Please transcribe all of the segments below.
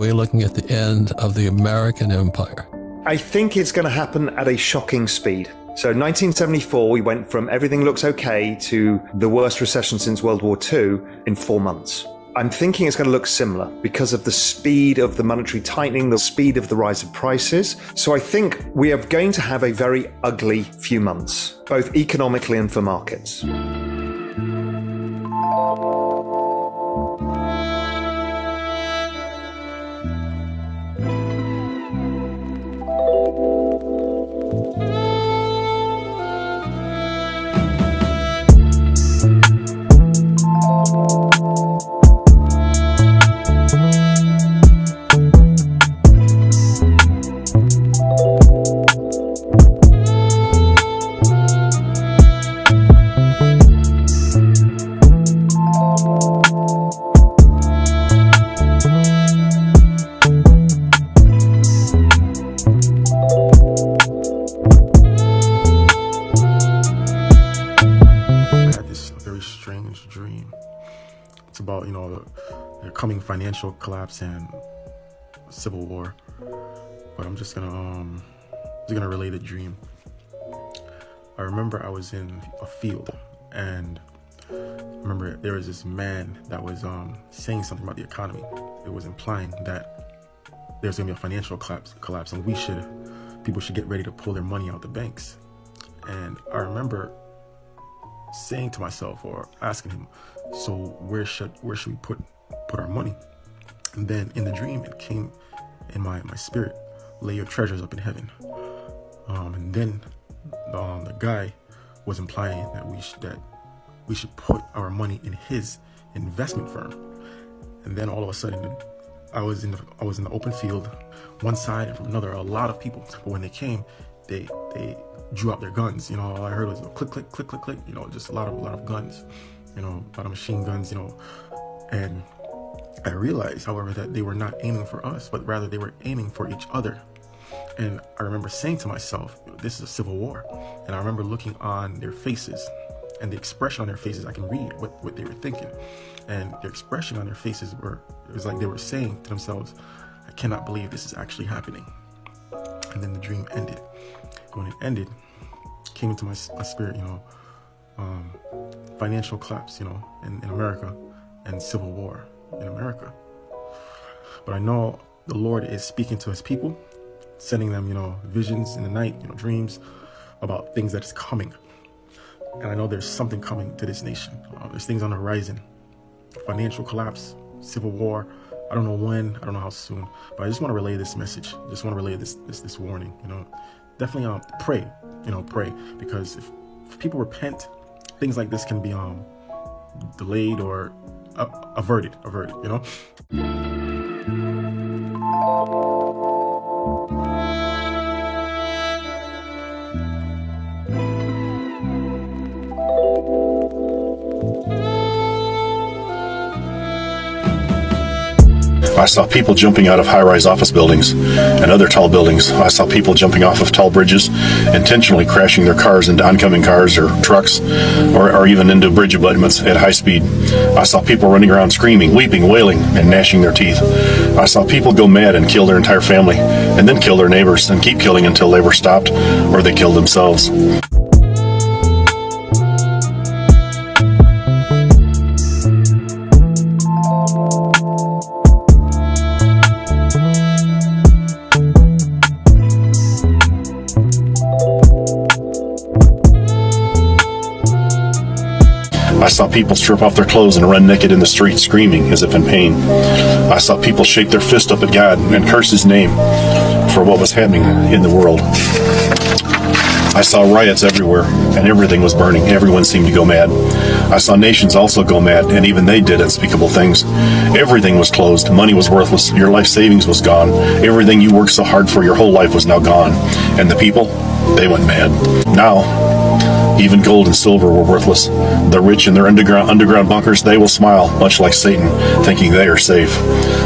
We're looking at the end of the American empire. I think it's going to happen at a shocking speed. So 1974, we went from everything looks okay to the worst recession since World War II in 4 months. I'm thinking it's going to look similar because of the speed of the monetary tightening, the speed of the rise of prices. So I think we are going to have a very ugly few months, both economically and for markets. Dream. It's about, the coming financial collapse and civil war. But I'm just gonna relay the dream. I remember I was in a field, and I remember there was this man that was saying something about the economy. It was implying that there's gonna be a financial collapse, and people should get ready to pull their money out the banks. And I remember saying to myself, or asking him, so where should we put our money? And then in the dream, it came in my spirit, lay your treasures up in heaven. And then the guy was implying that we should put our money in his investment firm. And then all of a sudden, I was in the open field, one side and from another, a lot of people. But when they came, they drew out their guns. All I heard was click, click, click, click, click. Just a lot of guns. A lot of machine guns. And I realized, however, that they were not aiming for us, but rather they were aiming for each other. And I remember saying to myself, this is a civil war. And I remember looking on their faces, and the expression on their faces, I can read what they were thinking. And the expression on their faces it was like they were saying to themselves, I cannot believe this is actually happening. And then the dream ended. When it ended, it came into my spirit, financial collapse, in America, and civil war in America. But I know the Lord is speaking to his people, sending them, visions in the night, dreams about things that is coming. And I know there's something coming to this nation. There's things on the horizon. Financial collapse, civil war. I don't know when, I don't know how soon, but I just want to relay this message. I just want to relay this warning, Definitely pray, pray, because if people repent, things like this can be delayed or averted, I saw people jumping out of high-rise office buildings and other tall buildings. I saw people jumping off of tall bridges, intentionally crashing their cars into oncoming cars or trucks, or even into bridge abutments at high speed. I saw people running around screaming, weeping, wailing, and gnashing their teeth. I saw people go mad and kill their entire family, and then kill their neighbors, and keep killing until they were stopped or they killed themselves. I saw people strip off their clothes and run naked in the street screaming as if in pain. I saw people shake their fist up at God and curse his name for what was happening in the world. I saw riots everywhere and everything was burning. Everyone seemed to go mad. I saw nations also go mad, and even they did unspeakable things. Everything was closed. Money was worthless. Your life savings was gone. Everything you worked so hard for your whole life was now gone. And the people, they went mad. Now, Even gold and silver were worthless. The rich in their underground bunkers, they will smile, much like Satan, thinking they are safe.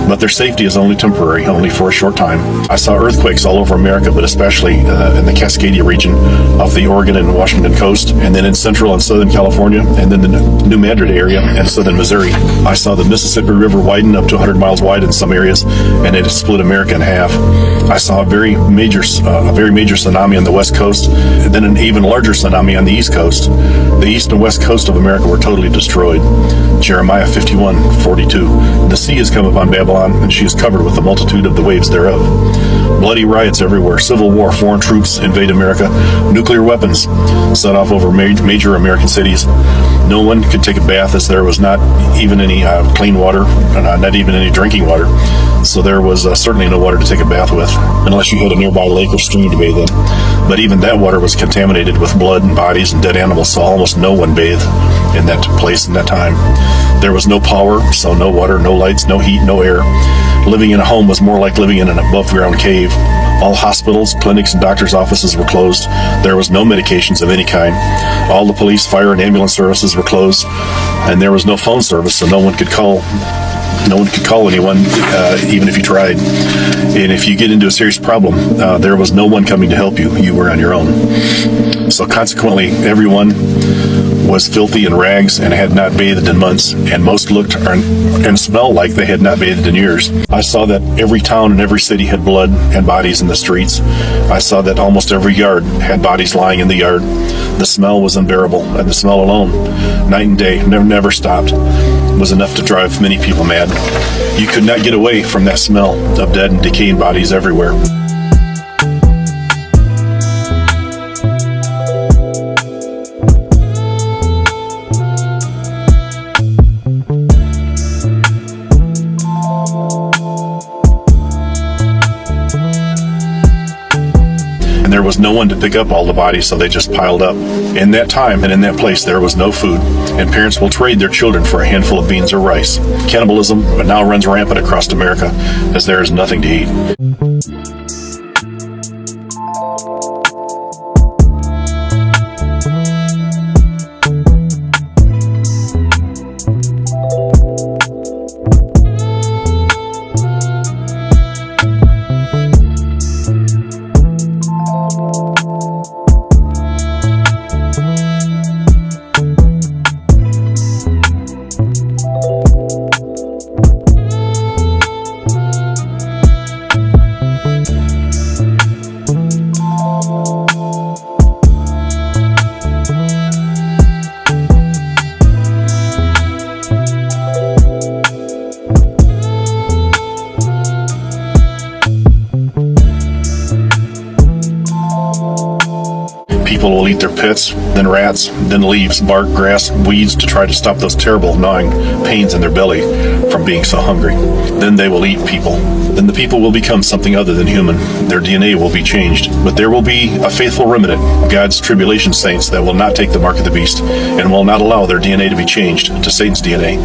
But their safety is only temporary, only for a short time. I saw earthquakes all over America, but especially in the Cascadia region off the Oregon and Washington coast, and then in central and southern California, and then the New Madrid area and southern Missouri. I saw the Mississippi River widen up to 100 miles wide in some areas, and it split America in half. I saw a very major tsunami on the west coast, and then an even larger tsunami on the east coast. The east and west coast of America were totally destroyed. Jeremiah 51:42. The sea has come upon Babylon, and she is covered with the multitude of the waves thereof. Bloody riots everywhere, civil war, foreign troops invade America, nuclear weapons set off over major American cities. No one could take a bath, as there was not even any clean water, not even any drinking water. So there was certainly no water to take a bath with, unless you had a nearby lake or stream to bathe in. But even that water was contaminated with blood and bodies and dead animals, so almost no one bathed in that place in that time. There was no power, so no water, no lights, no heat, no air. Living in a home was more like living in an above-ground cave. All hospitals, clinics, and doctors' offices were closed. There was no medications of any kind. All the police, fire, and ambulance services were closed, and there was no phone service, so no one could call anyone, even if you tried. And if you get into a serious problem, there was no one coming to help you. You were on your own. So consequently, everyone was filthy in rags and had not bathed in months, and most looked and smelled like they had not bathed in years. I saw that every town and every city had blood and bodies in the streets. I saw that almost every yard had bodies lying in the yard. The smell was unbearable, and the smell alone, night and day, never stopped, was enough to drive many people mad. You could not get away from that smell of dead and decaying bodies everywhere. And there was no one to pick up all the bodies, so they just piled up. In that time and in that place, there was no food, and parents will trade their children for a handful of beans or rice. Cannibalism now runs rampant across America, as there is nothing to eat. People will eat their pits, then rats, then leaves, bark, grass, weeds to try to stop those terrible gnawing pains in their belly from being so hungry. Then they will eat people. Then the people will become something other than human. Their DNA will be changed. But there will be a faithful remnant, God's tribulation saints, that will not take the mark of the beast and will not allow their DNA to be changed to Satan's DNA.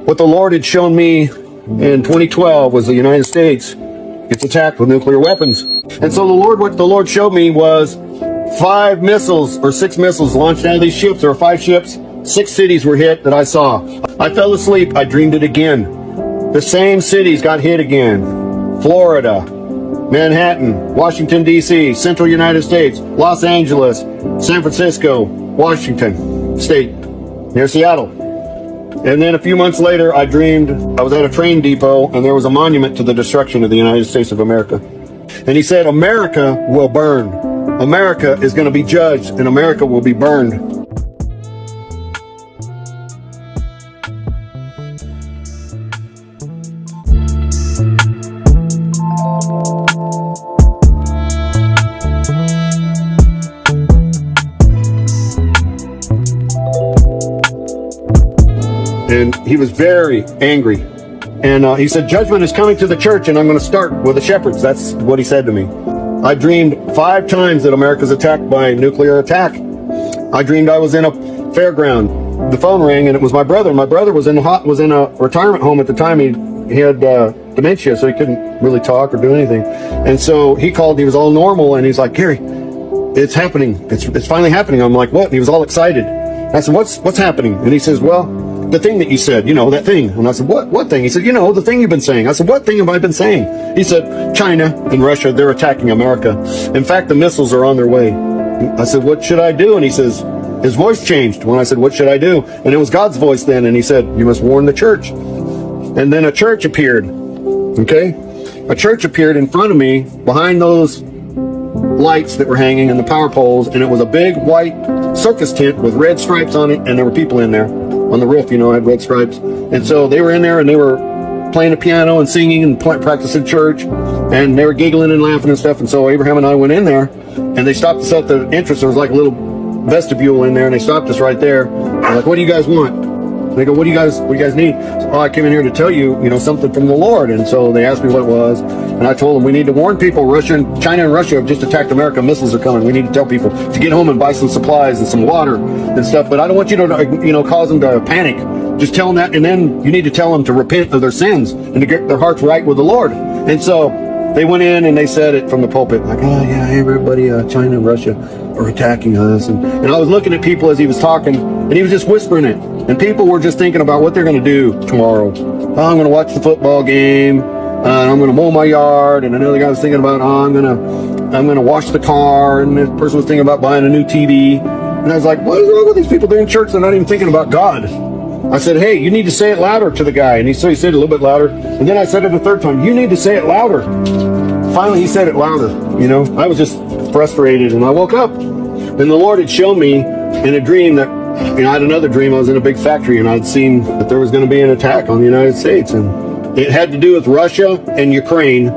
What the Lord had shown me in 2012 was the United States gets attacked with nuclear weapons. And so what the Lord showed me was 5 missiles or 6 missiles launched out of these ships. There were 5 ships, 6 cities were hit that I saw. I fell asleep, I dreamed it again. The same cities got hit again. Florida, Manhattan, Washington, D.C., Central United States, Los Angeles, San Francisco, Washington State, near Seattle. And then a few months later, I dreamed I was at a train depot and there was a monument to the destruction of the United States of America. And he said, America will burn. America is going to be judged and America will be burned. And he was very angry. And he said, judgment is coming to the church, and I'm going to start with the shepherds. That's what he said to me. I dreamed 5 times that America's attacked by nuclear attack. I dreamed I was in a fairground. The phone rang, and it was my brother. My brother was in a retirement home at the time. He had dementia, so he couldn't really talk or do anything. And so he called. He was all normal, and he's like, Gary, it's happening. It's finally happening. I'm like, what? And he was all excited. I said, what's happening? And he says, well, the thing that you said, that thing. And I said, what thing? He said, the thing you've been saying. I said, what thing have I been saying? He said, China and Russia, they're attacking America. In fact, the missiles are on their way. I said, what should I do? And he says, his voice changed when I said, what should I do? And it was God's voice then. And he said, you must warn the church. And then a church appeared. Okay? A church appeared in front of me behind those lights that were hanging in the power poles. And it was a big white circus tent with red stripes on it. And there were people in there. On the roof, had red stripes. And so they were in there and they were playing the piano and singing and practicing church. And they were giggling and laughing and stuff. And so Abraham and I went in there and they stopped us at the entrance. There was like a little vestibule in there and they stopped us right there. They're like, what do you guys want? And they go, what do you guys need? So, I came in here to tell you, something from the Lord. And so they asked me what it was. And I told them we need to warn people. China and Russia have just attacked America. Missiles are coming. We need to tell people to get home and buy some supplies and some water and stuff. But I don't want you to, cause them to panic. Just tell them that. And then you need to tell them to repent of their sins and to get their hearts right with the Lord. And so they went in and they said it from the pulpit. Like, oh yeah, everybody, China and Russia are attacking us. And I was looking at people as he was talking and he was just whispering it. And people were just thinking about what they're going to do tomorrow. Oh, I'm going to watch the football game. I'm going to mow my yard. And another guy was thinking about, I'm going to wash the car. And this person was thinking about buying a new TV. And I was like, what is wrong with these people? They're in church. They're not even thinking about God. I said, hey, you need to say it louder to the guy. And so he said it a little bit louder. And then I said it a third time, you need to say it louder. Finally, he said it louder. I was just frustrated. And I woke up. And the Lord had shown me in a dream that, I had another dream. I was in a big factory and I'd seen that there was going to be an attack on the United States. And it had to do with Russia and Ukraine.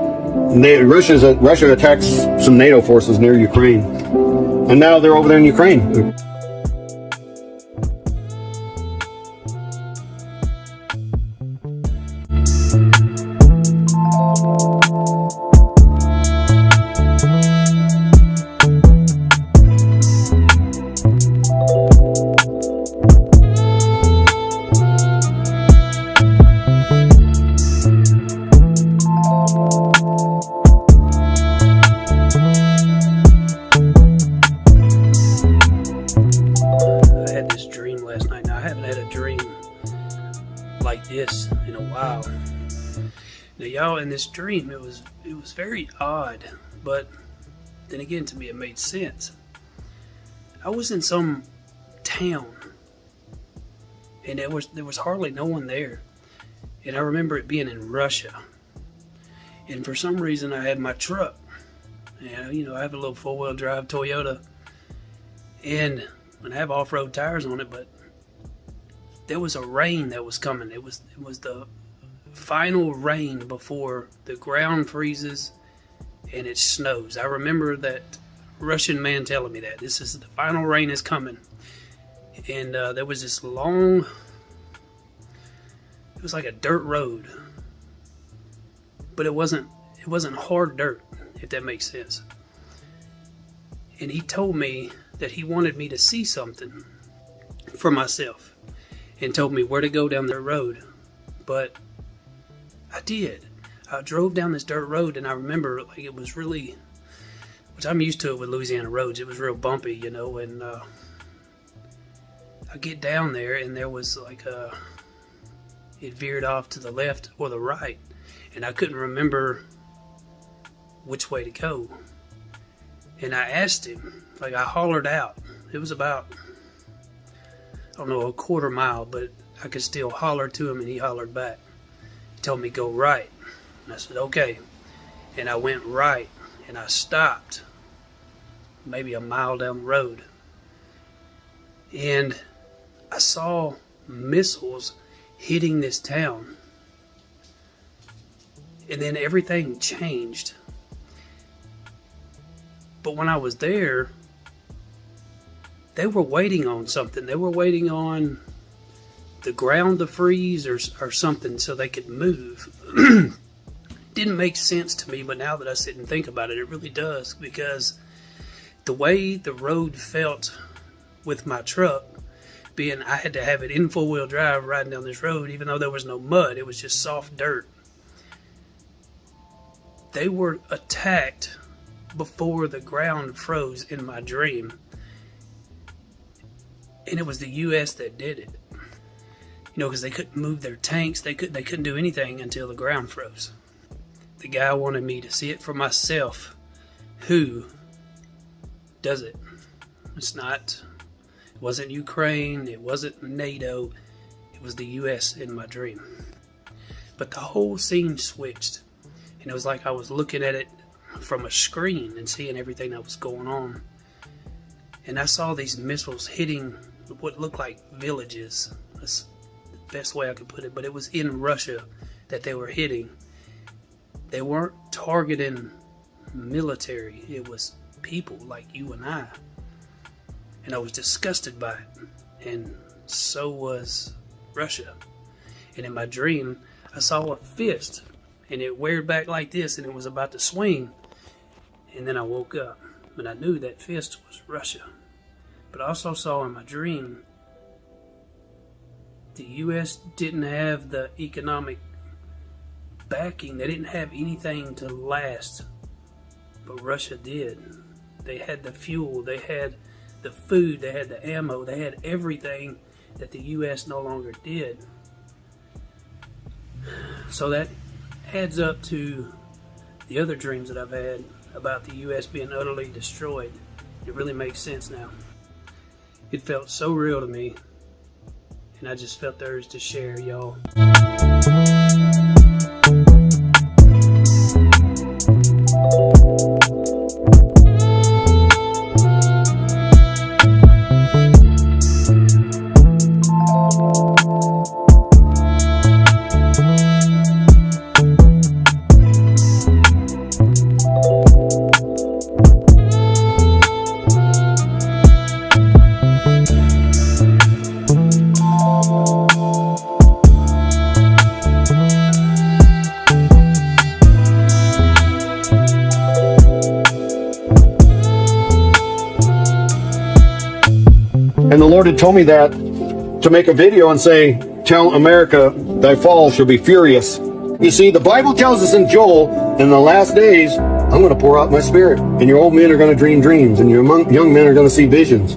Russia attacks some NATO forces near Ukraine. And now they're over there in Ukraine. In this dream, it was very odd, but then again, to me, it made sense. I was in some town, and there was hardly no one there, and I remember it being in Russia. And for some reason, I had my truck, and I have a little 4-wheel drive Toyota, and I have off-road tires on it, but there was a rain that was coming. It was the final rain before the ground freezes and it snows. I remember that Russian man telling me that this is the final rain is coming. And there was this long, it was like a dirt road, but it wasn't hard dirt, if that makes sense. And he told me that he wanted me to see something for myself and told me where to go down the road. But I did. I drove down this dirt road, and I remember it was really, which I'm used to it with Louisiana roads. It was real bumpy, and I get down there, and there was it veered off to the left or the right, and I couldn't remember which way to go. And I asked him, I hollered out. It was about, I don't know, a quarter mile, but I could still holler to him, and he hollered back. He told me go right, and I said okay, and I went right, and I stopped maybe a mile down the road, and I saw missiles hitting this town, and then everything changed. But when I was there, they were waiting on something. They were waiting on the ground to freeze or something so they could move. Didn't make sense to me, but now that I sit and think about it, it really does, because the way the road felt with my truck, being I had to have it in four-wheel drive riding down this road, even though there was no mud, it was just soft dirt. They were attacked before the ground froze in my dream, and it was the U.S. that did it. You know, because they couldn't move their tanks, they couldn't do anything until the ground froze. The guy wanted me to see it for myself. Who does it? It wasn't Ukraine, it wasn't NATO, it was the US in my dream. But the whole scene switched, and it was like I was looking at it from a screen and seeing everything that was going on. And I saw these missiles hitting what looked like villages. That's the best way I could put it, but it was in Russia that they were hitting. They weren't targeting military, it was people like you and I. And I was disgusted by it, and so was Russia. And in my dream, I saw a fist, and it reared back like this, and it was about to swing. And then I woke up, and I knew that fist was Russia. But I also saw in my dream, the U.S. didn't have the economic backing. They didn't have anything to last, but Russia did. They had the fuel, they had the food, they had the ammo, they had everything that the U.S. no longer did. So that adds up to the other dreams that I've had about the U.S. being utterly destroyed. It really makes sense now. It felt so real to me, and I just felt the urge to share, y'all. And the Lord had told me that to make a video and say, tell America, thy fall shall be furious. You see, the Bible tells us in Joel, in the last days, I'm going to pour out my spirit, and your old men are going to dream dreams, and your young men are going to see visions.